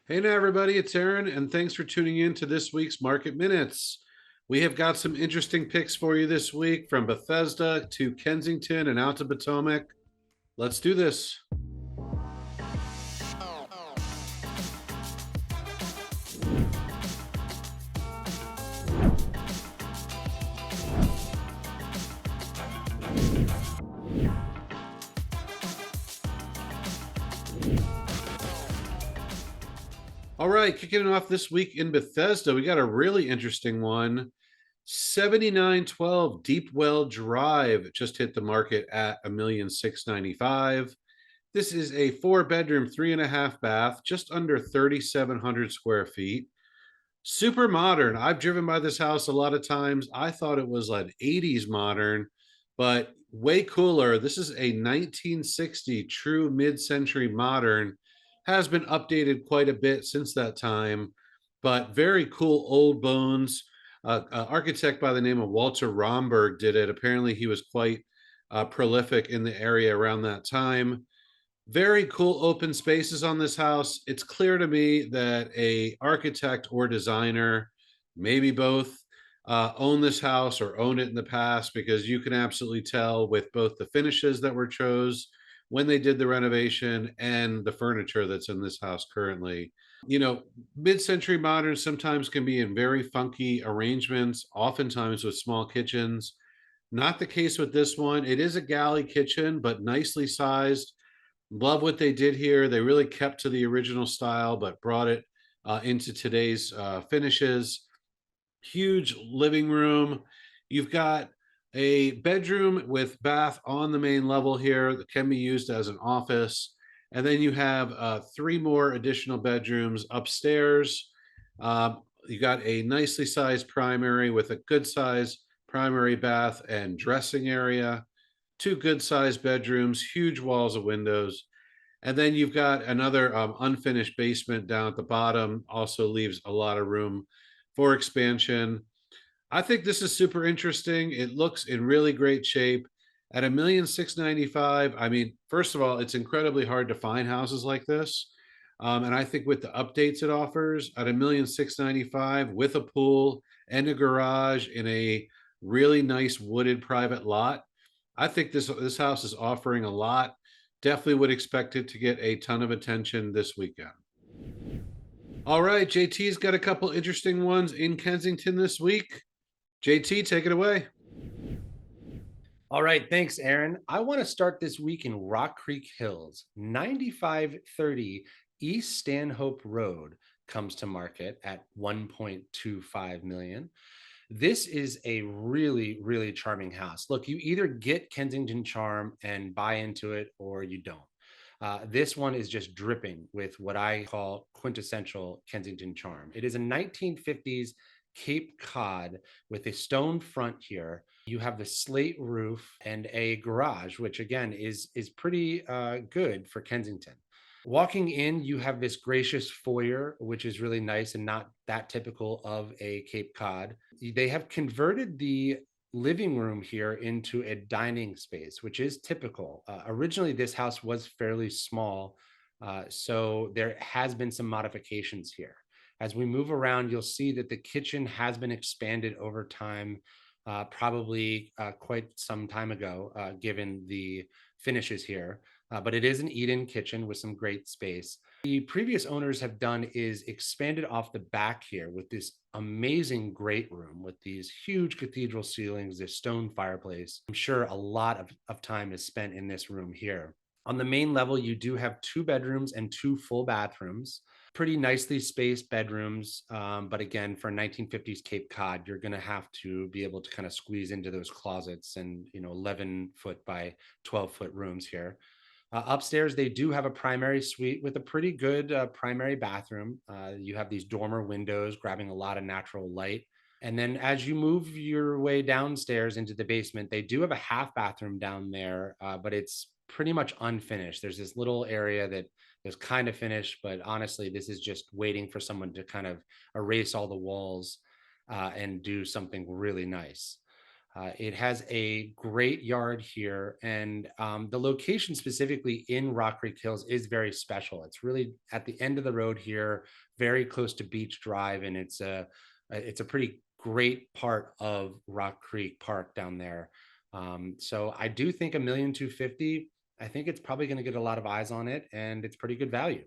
Hey now, everybody, it's Aaron, and thanks for tuning in to this week's Market Minutes. We have got some interesting picks for you this week from Bethesda to Kensington and out to Potomac. Let's do this. All right, kicking it off this week in Bethesda, we got a really interesting one. 7912 Deep Well Drive just hit the market at $1,695,000. This is a four-bedroom, three and a half bath, just under 3,700 square feet. Super modern. I've driven by this house a lot of times. I thought it was like 80s modern, but way cooler. This is a 1960 true mid-century modern. Has been updated quite a bit since that time, but very cool old bones. Architect by the name of Walter Romberg did it. Apparently, he was quite prolific in the area around that time. Very cool open spaces on this house. It's clear to me that a architect or designer, maybe both, own this house or owned it in the past, because you can absolutely tell with both the finishes that were chose when they did the renovation and the furniture that's in this house currently. You know, mid-century modern sometimes can be in very funky arrangements, oftentimes with small kitchens. Not the case with this one. It is a galley kitchen, but nicely sized. Love what they did here. They really kept to the original style, but brought it into today's finishes. Huge living room. You've got a bedroom with bath on the main level here that can be used as an office. And then you have three more additional bedrooms upstairs. You got a nicely sized primary with a good size primary bath and dressing area, two good sized bedrooms, huge walls of windows. And then you've got another unfinished basement down at the bottom, also leaves a lot of room for expansion. I think this is super interesting. It looks in really great shape. At $1,695,000, I mean, first of all, it's incredibly hard to find houses like this. And I think with the updates it offers at $1,695,000 with a pool and a garage in a really nice wooded private lot, I think this house is offering a lot. Definitely would expect it to get a ton of attention this weekend. All right, JT's got a couple interesting ones in Kensington this week. JT, take it away. All right, thanks, Aaron. I want to start this week in Rock Creek Hills. 9530 East Stanhope Road comes to market at 1.25 million. This is a really, really charming house. Look, you either get Kensington charm and buy into it, or you don't. This one is just dripping with what I call quintessential Kensington charm. It is a 1950s Cape Cod with a stone front here. You have the slate roof and a garage, which again is pretty good for Kensington. Walking in, you have this gracious foyer, which is really nice and not that typical of a Cape Cod. They have converted the living room here into a dining space, which is typical. Originally, this house was fairly small, so there has been some modifications here. As we move around, you'll see that the kitchen has been expanded over time, probably quite some time ago, given the finishes here. But it is an eat-in kitchen with some great space. The previous owners have done is expanded off the back here with this amazing great room with these huge cathedral ceilings, this stone fireplace. I'm sure a lot of time is spent in this room here. On the main level, you do have two bedrooms and two full bathrooms, pretty nicely spaced bedrooms. But again, for 1950s Cape Cod, you're going to have to be able to kind of squeeze into those closets and, 11-foot by 12-foot rooms here. Upstairs, they do have a primary suite with a pretty good primary bathroom. You have these dormer windows grabbing a lot of natural light. And then as you move your way downstairs into the basement, they do have a half bathroom down there, but it's pretty much unfinished. There's this little area that is kind of finished, but honestly, this is just waiting for someone to kind of erase all the walls and do something really nice. It has a great yard here, and the location specifically in Rock Creek Hills is very special. It's really at the end of the road here, very close to Beach Drive, and it's a pretty great part of Rock Creek Park down there. So I do think 1,250,000. I think it's probably going to get a lot of eyes on it, and it's pretty good value.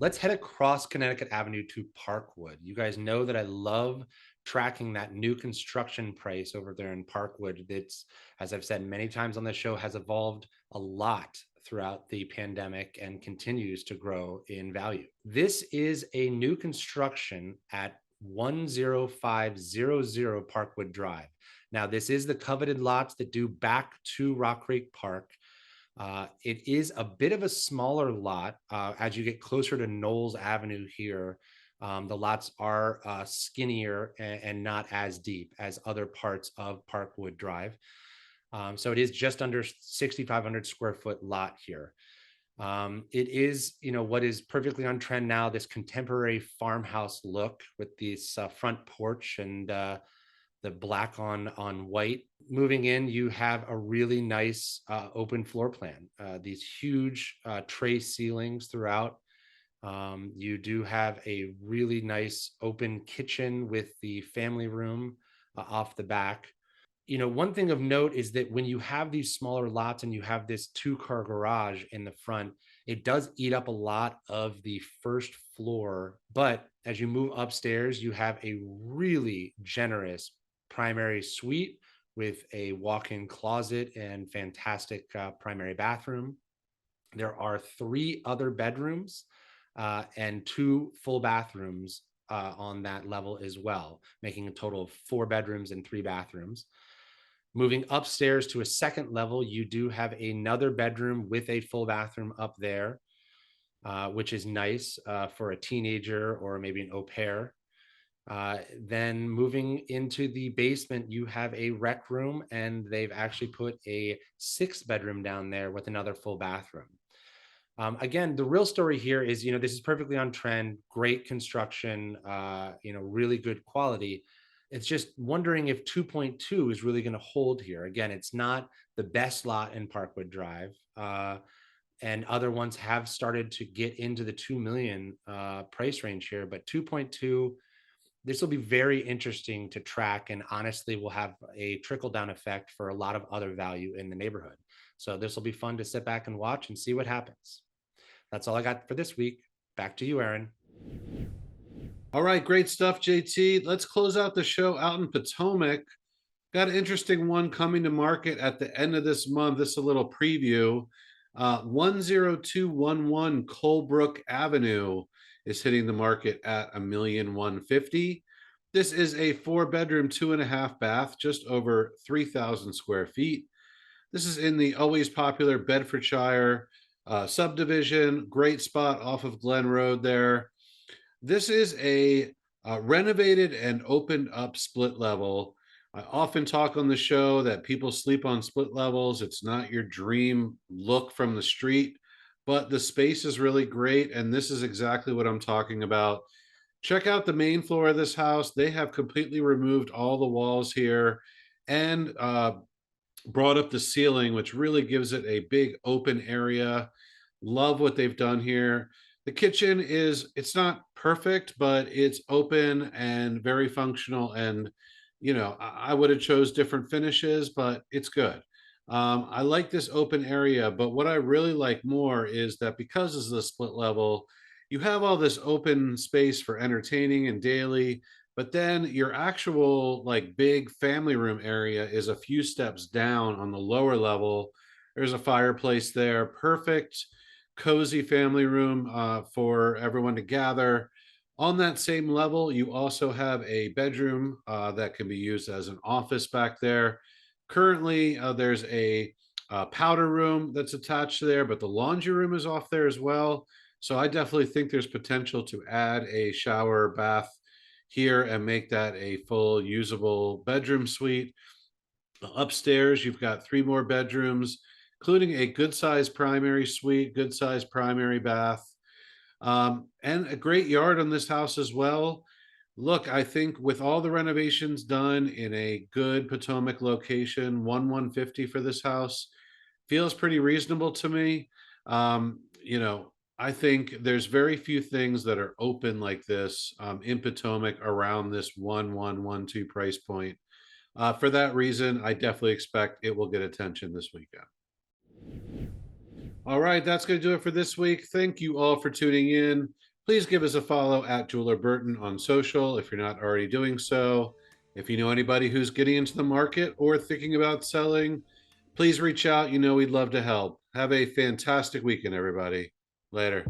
Let's head across Connecticut Avenue to Parkwood. You guys know that I love tracking that new construction price over there in Parkwood. That's, as I've said many times on the show, has evolved a lot throughout the pandemic and continues to grow in value. This is a new construction at 10500 Parkwood Drive. Now, this is the coveted lots that do back to Rock Creek Park. It is a bit of a smaller lot as you get closer to Knowles Avenue here. The lots are skinnier and not as deep as other parts of Parkwood Drive. So it is just under 6,500 square foot lot here. It is, what is perfectly on trend now, this contemporary farmhouse look with this front porch and the black on white. Moving in, you have a really nice open floor plan. These huge tray ceilings throughout. You do have a really nice open kitchen with the family room off the back. One thing of note is that when you have these smaller lots and you have this 2-car garage in the front, it does eat up a lot of the first floor. But as you move upstairs, you have a really generous primary suite with a walk-in closet and fantastic primary bathroom. There are 3 other bedrooms and 2 full bathrooms on that level as well, making a total of 4 bedrooms and 3 bathrooms. Moving upstairs to a second level, you do have another bedroom with a full bathroom up there, which is nice for a teenager or maybe an au pair. Then moving into the basement, you have a rec room, and they've actually put a 6th bedroom down there with another full bathroom. Again, the real story here is, this is perfectly on trend, great construction, really good quality. It's just wondering if 2.2 is really going to hold here. Again, it's not the best lot in Parkwood Drive. And other ones have started to get into the 2 million price range here, but 2.2, this will be very interesting to track, and honestly will have a trickle down effect for a lot of other value in the neighborhood. So this will be fun to sit back and watch and see what happens. That's all I got for this week. Back to you, Aaron. All right, great stuff, JT. Let's close out the show out in Potomac. Got an interesting one coming to market at the end of this month. This is a little preview. 10211 Colebrook Avenue is hitting the market at 1,150,000. This is a 4-bedroom, 2.5 bath, just over 3,000 square feet. This is in the always popular Bedfordshire subdivision. Great spot off of Glen Road there. This is a renovated and opened up split level. I often talk on the show that people sleep on split levels. It's not your dream look from the street, but the space is really great. And this is exactly what I'm talking about. Check out the main floor of this house. They have completely removed all the walls here and brought up the ceiling, which really gives it a big open area. Love what they've done here. The kitchen it's not perfect, but it's open and very functional. And, I would have chose different finishes, but it's good. I like this open area, but what I really like more is that because this is a split level, you have all this open space for entertaining and daily, but then your actual like big family room area is a few steps down on the lower level. There's a fireplace there, perfect cozy family room for everyone to gather. On that same level, you also have a bedroom that can be used as an office back there. Currently, there's a powder room that's attached there, but the laundry room is off there as well. So I definitely think there's potential to add a shower bath here and make that a full usable bedroom suite. Upstairs, you've got 3 more bedrooms, including a good sized primary suite, good sized primary bath, and a great yard on this house as well. Look, I think with all the renovations done in a good Potomac location, 150 for this house feels pretty reasonable to me. I think there's very few things that are open like this in Potomac around this 1112 price point. For that reason, I definitely expect it will get attention this weekend. All right, that's going to do it for this week. Thank you all for tuning in. Please give us a follow at Jeweler Burton on social if you're not already doing so. If you know anybody who's getting into the market or thinking about selling, please reach out. We'd love to help. Have a fantastic weekend, everybody. Later.